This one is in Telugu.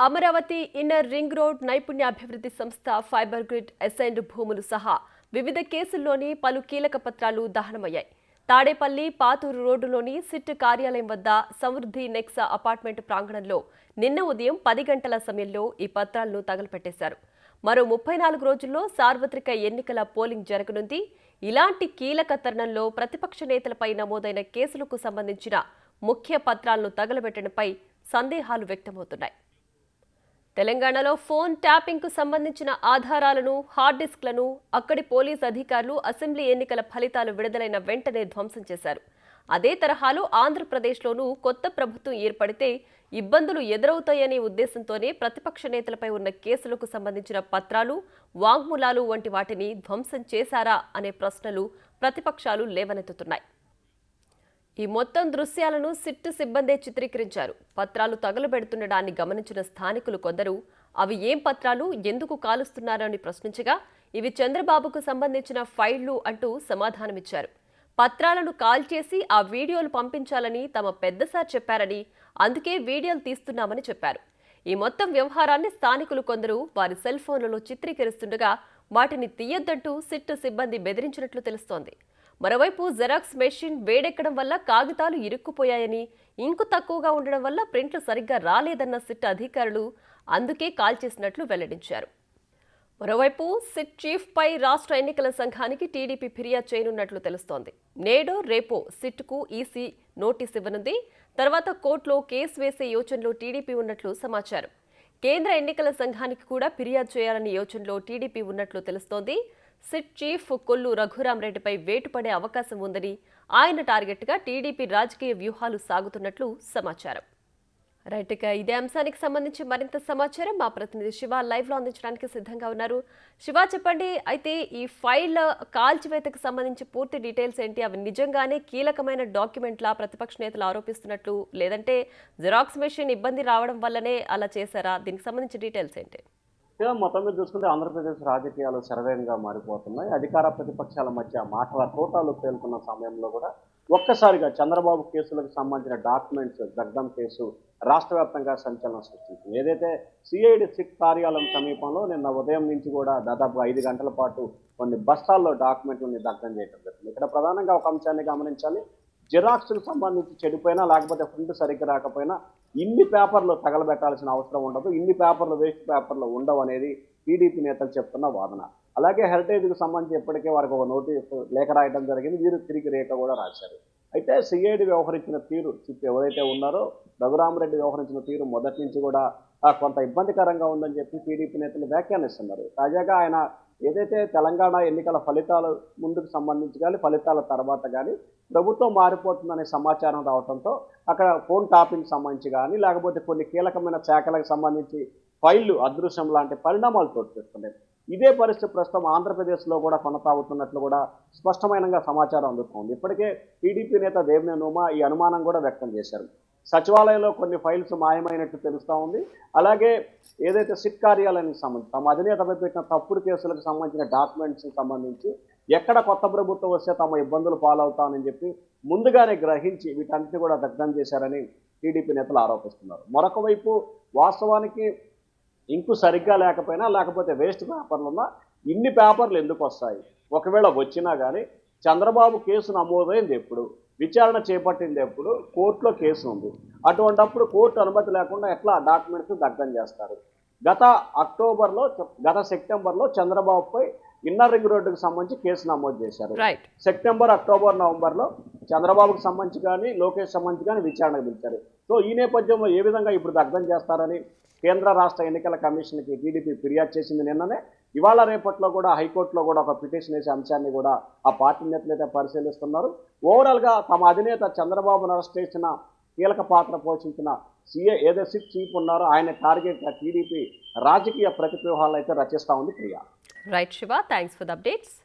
అమరావతి ఇన్నర్ రింగ్ రోడ్ నైపుణ్యాభివృద్ధి సంస్థ ఫైబర్ గ్రిడ్ అసైన్డ్ భూములు సహా వివిధ కేసుల్లోని పలు కీలక పత్రాలు దహనమయ్యాయి. తాడేపల్లి పాతూరు రోడ్డులోని సిట్ కార్యాలయం వద్ద సమృద్ధి నెక్సా అపార్ట్మెంట్ ప్రాంగణంలో నిన్న ఉదయం 10 గంటల సమయంలో ఈ పత్రాలను తగలపెట్టేశారు. మరో 34 రోజుల్లో సార్వత్రిక ఎన్నికల పోలింగ్ జరగనుంది. ఇలాంటి కీలక తరుణంలో ప్రతిపక్ష నేతలపై నమోదైన కేసులకు సంబంధించిన ముఖ్య పత్రాలను తగలబెట్టడంపై సందేహాలు వ్యక్తమవుతున్నాయి. తెలంగాణలో ఫోన్ ట్యాపింగ్ కు సంబంధించిన ఆధారాలను, హార్డ్ డిస్క్లను అక్కడి పోలీస్ అధికారులు అసెంబ్లీ ఎన్నికల ఫలితాలు విడుదలైన వెంటనే ధ్వంసం చేశారు. అదే తరహాలో ఆంధ్రప్రదేశ్లోనూ కొత్త ప్రభుత్వం ఏర్పడితే ఇబ్బందులు ఎదురవుతాయనే ఉద్దేశంతోనే ప్రతిపక్ష నేతలపై ఉన్న కేసులకు సంబంధించిన పత్రాలు, వాంగ్మూలాలు వంటి వాటిని ధ్వంసం చేశారా అనే ప్రశ్నలు ప్రతిపక్షాలు లేవనెత్తుతున్నాయి. ఈ మొత్తం దృశ్యాలను సిట్ సిబ్బందే చిత్రీకరించారు. పత్రాలు తగులబెడుతుండడాన్ని గమనించిన స్థానికులు కొందరు అవి ఏం పత్రాలు, ఎందుకు కాలుస్తున్నారని ప్రశ్నించగా ఇవి చంద్రబాబుకు సంబంధించిన ఫైళ్లు అంటూ సమాధానమిచ్చారు. పత్రాలను కాల్చేసి ఆ వీడియోలు పంపించాలని తమ పెద్దసార్ చెప్పారని, అందుకే వీడియోలు తీస్తున్నామని చెప్పారు. ఈ మొత్తం వ్యవహారాన్ని స్థానికులు కొందరు వారి సెల్ ఫోన్లలో చిత్రీకరిస్తుండగా వాటిని తీయొద్దంటూ సిట్ సిబ్బంది బెదిరించినట్లు తెలుస్తోంది. మరోవైపు జెరాక్స్ మెషిన్ వేడెక్కడం వల్ల కాగితాలు ఇరుక్కుపోయాయని, ఇంకు తక్కువగా ఉండడం వల్ల ప్రింట్లు సరిగ్గా రాలేదన్న సిట్ అధికారులు అందుకే కాల్చేసినట్లు వెల్లడించారు. మరోవైపు సిట్ చీఫ్ పై రాష్ట్ర ఎన్నికల సంఘానికి టీడీపీ ఫిర్యాదు చేయనున్నట్లు తెలుస్తోంది. నేడో రేపో సిట్కు ఈసీ నోటీస్ ఇవ్వనుంది. తర్వాత కోర్టులో కేసు వేసే యోచనలో టీడీపీ ఉన్నట్లు సమాచారం. కేంద్ర ఎన్నికల సంఘానికి కూడా ఫిర్యాదు చేయాలని యోచనలో టీడీపీ ఉన్నట్లు తెలుస్తోంది. సిట్ చీఫ్ కొల్లు రఘురామరెడ్డిపై వేటు పడే అవకాశం ఉందని, ఆయన టార్గెట్గా టీడీపీ రాజకీయ వ్యూహాలు సాగుతున్నట్లు సమాచారం. రైట్, ఇక ఇదే అంశానికి సంబంధించి మరింత సమాచారం మా ప్రతినిధి శివ లైవ్ లో అందించడానికి సిద్ధంగా ఉన్నారు. శివ, చెప్పండి. అయితే ఈ ఫైల్ కాల్చివేతకు సంబంధించి పూర్తి డీటెయిల్స్ ఏంటి? అవి నిజంగానే కీలకమైన డాక్యుమెంట్లా ప్రతిపక్ష నేతలు ఆరోపిస్తున్నట్లు, లేదంటే జిరాక్స్ మెషిన్ ఇబ్బంది రావడం వల్లనే అలా చేశారా? దీనికి సంబంధించి డీటెయిల్స్ ఏంటి? మొత్తం మీద చూసుకుంటే ఆంధ్రప్రదేశ్ రాజకీయాలు శరవేగంగా మారిపోతున్నాయి. అధికార ప్రతిపక్షాల మధ్య మాటల తోటాలు పేలుతున్న సమయంలో కూడా ఒక్కసారిగా చంద్రబాబు కేసులకు సంబంధించిన డాక్యుమెంట్స్ దగ్ధం కేసు రాష్ట్ర వ్యాప్తంగా సంచలనం సృష్టించింది. ఏదైతే సిఐడి సిట్ కార్యాలయం సమీపంలో నిన్న ఉదయం నుంచి కూడా దాదాపు 5 గంటల పాటు కొన్ని బస్తాల్లో డాక్యుమెంట్లని దగ్ధం చేయడం జరిగింది. ఇక్కడ ప్రధానంగా ఒక అంశాన్ని గమనించాలి. జిరాక్స్కు సంబంధించి చెడిపోయినా లేకపోతే ప్రింట్ సరిగ్గా రాకపోయినా ఇన్ని పేపర్లు తగలబెట్టాల్సిన అవసరం ఉండదు, ఇన్ని పేపర్లు వేస్ట్ పేపర్లు ఉండవు అనేది టీడీపీ నేతలు చెప్తున్న వాదన. అలాగే హెరిటేజ్కి సంబంధించి ఇప్పటికే వారికి ఒక నోటీసు లేఖ రాయడం జరిగింది. వీరు తిరిగి రేఖ కూడా రాశారు. అయితే సిఐడి వ్యవహరించిన తీరు, చిప్ ఎవరైతే ఉన్నారో రఘురామరెడ్డి వ్యవహరించిన తీరు మొదటి నుంచి కూడా కొంత ఇబ్బందికరంగా ఉందని చెప్పి టీడీపీ నేతలు వ్యాఖ్యానిస్తున్నారు. తాజాగా ఆయన ఏదైతే తెలంగాణ ఎన్నికల ఫలితాల ముందుకు సంబంధించి కానీ ఫలితాల తర్వాత కానీ ప్రభుత్వం మారిపోతుందనే సమాచారం రావడంతో అక్కడ ఫోన్ టాపింగ్ సంబంధించి కానీ లేకపోతే కొన్ని కీలకమైన శాఖలకు సంబంధించి ఫైళ్లు అదృశ్యం లాంటి పరిణామాలు చోటు చేసుకున్నాయి. ఇదే పరిస్థితి ప్రస్తుతం ఆంధ్రప్రదేశ్లో కూడా కొనసాగుతున్నట్లు కూడా స్పష్టమైన సమాచారం అందుతోంది. ఇప్పటికే టీడీపీ నేత దేవినేని ఉమా ఈ అనుమానం కూడా వ్యక్తం చేశారు. సచివాలయంలో కొన్ని ఫైల్స్ మాయమైనట్టు తెలుస్తూ ఉంది. అలాగే ఏదైతే సిట్ కార్యాలయానికి సంబంధించి తమ అధినేతపై పెట్టిన తప్పుడు కేసులకు సంబంధించిన డాక్యుమెంట్స్కి సంబంధించి ఎక్కడ కొత్త ప్రభుత్వం వస్తే తమ ఇబ్బందులు పాలవుతామని చెప్పి ముందుగానే గ్రహించి వీటన్నిటిని కూడా దగ్ధం చేశారని టీడీపీ నేతలు ఆరోపిస్తున్నారు. మరొక వైపు వాస్తవానికి ఇంకు సరిగ్గా లేకపోయినా లేకపోతే వేస్ట్ పేపర్లు ఉన్నా ఇన్ని పేపర్లు ఎందుకు వస్తాయి? ఒకవేళ వచ్చినా కానీ చంద్రబాబు కేసు నమోదైంది ఎప్పుడు, విచారణ చేపట్టింది ఎప్పుడు, కోర్టులో కేసు ఉంది. అటువంటప్పుడు కోర్టు అనుమతి లేకుండా ఎట్లా డాక్యుమెంట్స్ దగ్ధం చేస్తారు? గత సెప్టెంబర్లో చంద్రబాబుపై ఇన్నర్ రింగ్ రోడ్డుకు సంబంధించి కేసు నమోదు చేశారు. సెప్టెంబర్, అక్టోబర్, నవంబర్లో చంద్రబాబుకు సంబంధించి కానీ లోకేష్ సంబంధించి కానీ విచారణకు పిలిచారు. సో ఈ నేపథ్యంలో ఏ విధంగా ఇప్పుడు దగ్ధం చేస్తారని కేంద్ర రాష్ట్ర ఎన్నికల కమిషన్కి టీడీపీ ఫిర్యాదు చేసింది నిన్ననే. ఇవాళ రేపట్లో కూడా హైకోర్టులో కూడా ఒక పిటిషన్ వేసే అంశాన్ని కూడా ఆ పార్టీ నేతలు అయితే పరిశీలిస్తున్నారు. ఓవరాల్గా తమ అధినేత చంద్రబాబును అరెస్ట్ చేసిన కీలక పాత్ర పోషించిన ఏదో సిట్ చీఫ్ ఉన్నారో ఆయన టార్గెట్గా టీడీపీ రాజకీయ ప్రతివ్యూహాలు అయితే రచిస్తూ ఉంది. Priya. Right Shiva, thanks for the updates.